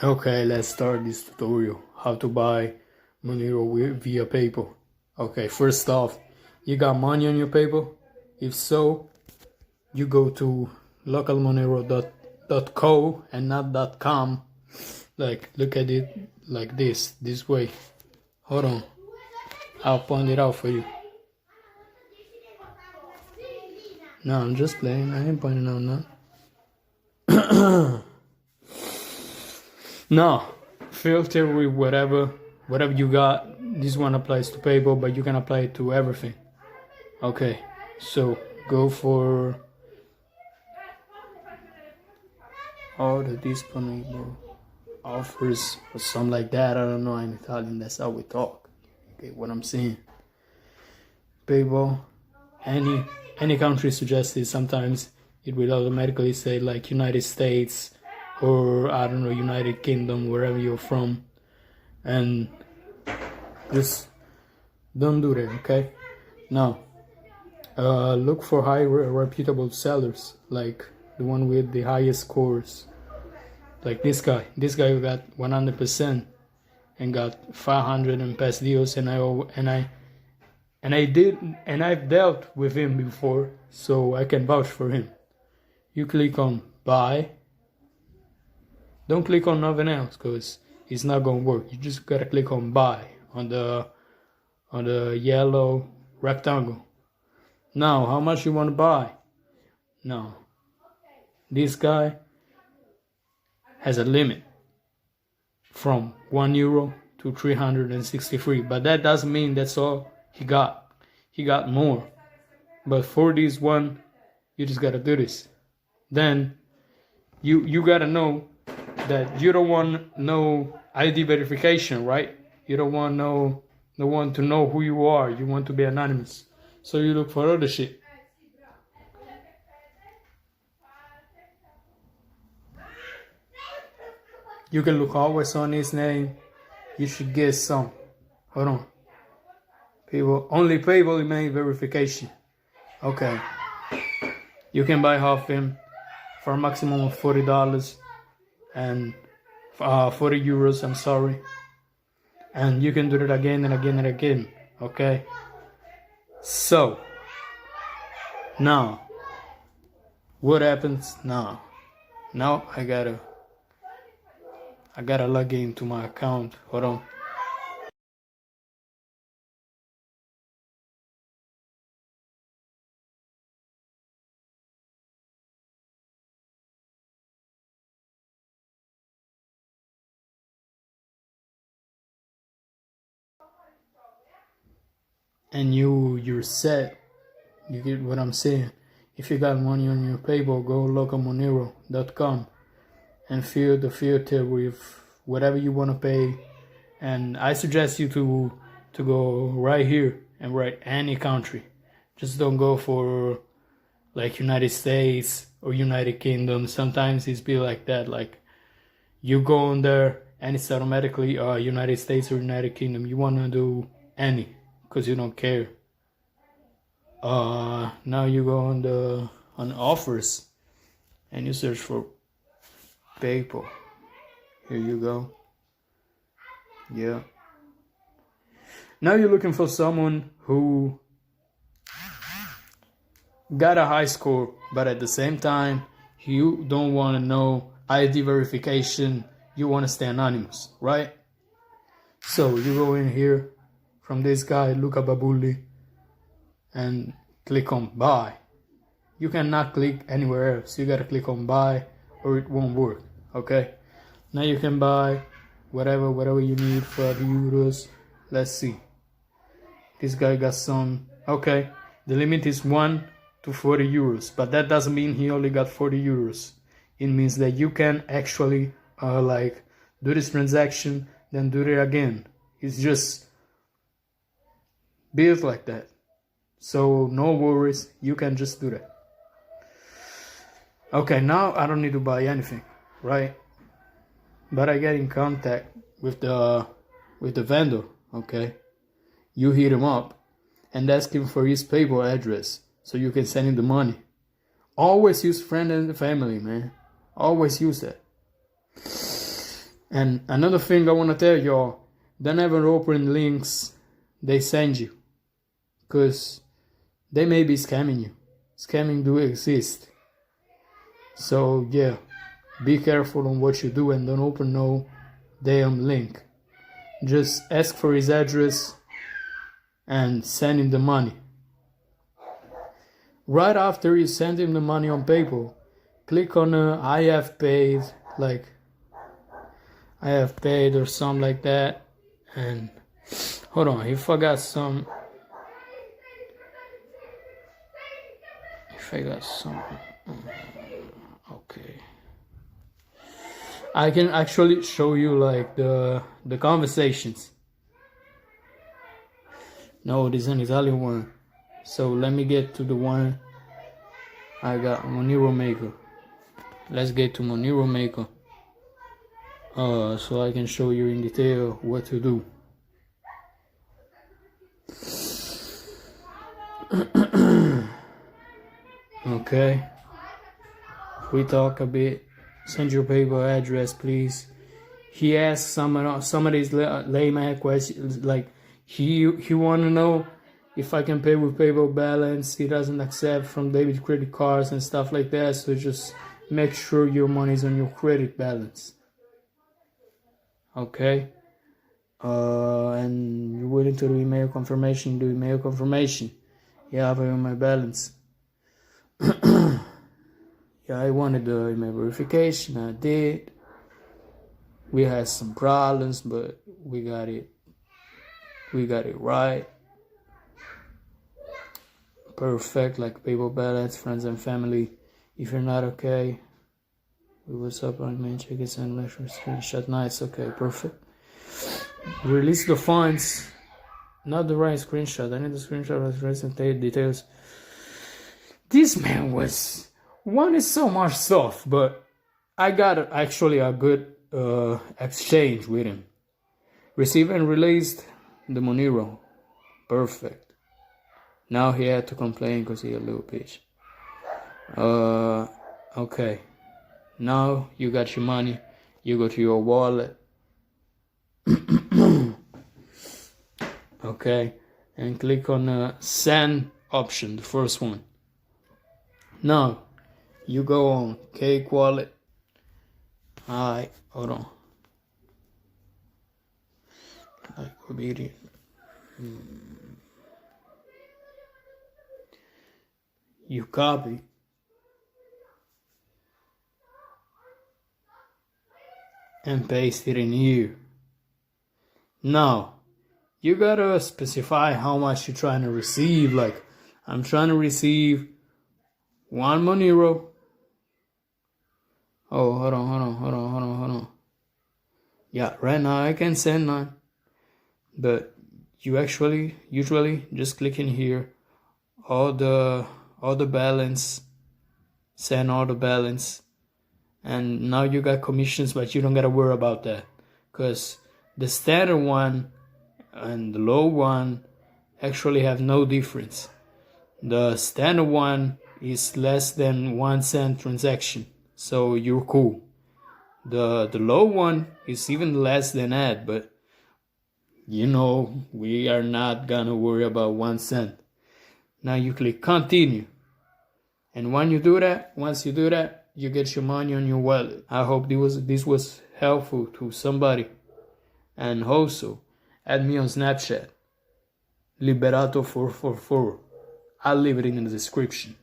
Okay, let's start this tutorial. How to buy Monero via PayPal. Okay, first off, you got money on your PayPal? If so, you go to localmonero.co and not .com. Like, look at it like this way. Hold on, I'll point it out for you. No, I'm just playing. I ain't pointing out none. No, filter with whatever you got. This one applies to PayPal, but you can apply it to everything. Okay, so go for all the disponible offers or something like that. I don't know in Italian, that's how we talk. Okay, what I'm saying. PayPal, any country suggested. Sometimes it will automatically say like United States or I don't know, United Kingdom, wherever you're from, and just don't do that. Okay, now look for high reputable sellers, like the one with the highest scores, like this guy who got 100% and got 500 and past deals, and I've dealt with him before, so I can vouch for him. You click on buy. Don't click on nothing else because it's not gonna work. You just gotta click on buy on the yellow rectangle. Now, how much you want to buy? Now, this guy has a limit from €1 to 363, but that doesn't mean that's all he got. He got more, but for this one, you just gotta do this. Then you gotta know that you don't want no ID verification, right? You don't want no one to know who you are. You want to be anonymous, so you look for other shit. You can look always on his name. You should get some. Hold on. People only PayPal email verification. Okay. You can buy half him for a maximum of $40 and €40. I'm sorry. And you can do it again and again and again. Okay. So now, what happens now? Now I gotta log into my account. Hold on. And you're set. You get what I'm saying? If you got money on your PayPal, go localmonero.com and fill the filter with whatever you want to pay. And I suggest you to go right here and write any country. Just don't go for like United States or United Kingdom. Sometimes it's be like that. Like you go on there and it's automatically United States or United Kingdom. You want to do any because you don't care. Now you go on offers and you search for PayPal. Here you go. Yeah. Now you're looking for someone who got a high score, but at the same time, you don't want to know ID verification. You want to stay anonymous, right? So you go in here from this guy, Luca Babulli, and click on buy. You cannot click anywhere else. You gotta click on buy or it won't work. Okay. Now you can buy whatever you need for €40. Let's see. This guy got some. Okay. The limit is 1 to €40, but that doesn't mean he only got €40. It means that you can actually like do this transaction, then do it again. It's just built like that. So no worries, you can just do that. Okay, now I don't need to buy anything, right? But I get in contact with the vendor, okay? You hit him up and ask him for his PayPal address so you can send him the money. Always use friend and family, man. Always use that. And another thing I want to tell y'all, don't ever open links they send you, because they may be scamming you. Scamming do exist. So yeah, be careful on what you do and don't open no damn link. Just ask for his address and send him the money. Right after you send him the money on PayPal, click on I have paid, like I have paid or something like that. And hold on, if I got some, okay, I can actually show you like the conversations. No, this is an Italian one. So let me get to the one I got, Monero Maker. Let's get to Monero Maker. So I can show you in detail what to do. Okay. We talk a bit. Send your PayPal address, please. He asked some of these layman questions, like he want to know if I can pay with PayPal balance. He doesn't accept from debit credit cards and stuff like that. So just make sure your money's on your credit balance. Okay. And you're willing to do email confirmation? Do email confirmation. Yeah, I pay on my balance. Yeah, I wanted the email verification. I did. We had some problems, but we got it. We got it right. Perfect, like PayPal balance, friends and family. If you're not okay, what's up? I mean, check it and screenshot. Nice, okay, perfect. Release the funds. Not the right screenshot. I need the screenshot of the recent details. This man was. One is so much stuff, but I got actually a good exchange with him. Received and released the Monero. Perfect. Now he had to complain because he a little bitch. Okay. Now you got your money. You go to your wallet. Okay. And click on the send option, the first one. Now you go on Cake Wallet. Alright, hold on. Like obedient. You copy. And paste it in here. Now, you gotta specify how much you're trying to receive. Like, I'm trying to receive 1 Monero. Oh, hold on. Yeah, right now I can send none. But you usually just click in here, all the balance, send all the balance, and now you got commissions, but you don't gotta worry about that, because the standard one and the low one actually have no difference. The standard one is less than 1 cent transaction, so you're cool. The low one is even less than that, but you know, we are not gonna worry about 1 cent. Now you click continue. And once you do that, you get your money on your wallet. I hope this was helpful to somebody. And also, add me on Snapchat, Liberato444. I'll leave it in the description.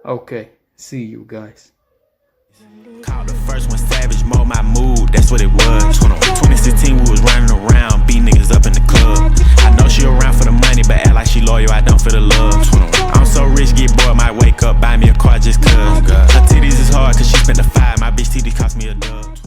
Okay, see you guys. Called the first one savage, mold my mood, that's what it was. 2016 we was running around, beat niggas up in the club. I know she around for the money, but act like she loyal, I don't feel the love. I'm so rich, get bored, might wake up, buy me a car just cuz. Her titties is hard cause she spent the 5, my bitch titties cost me a dub.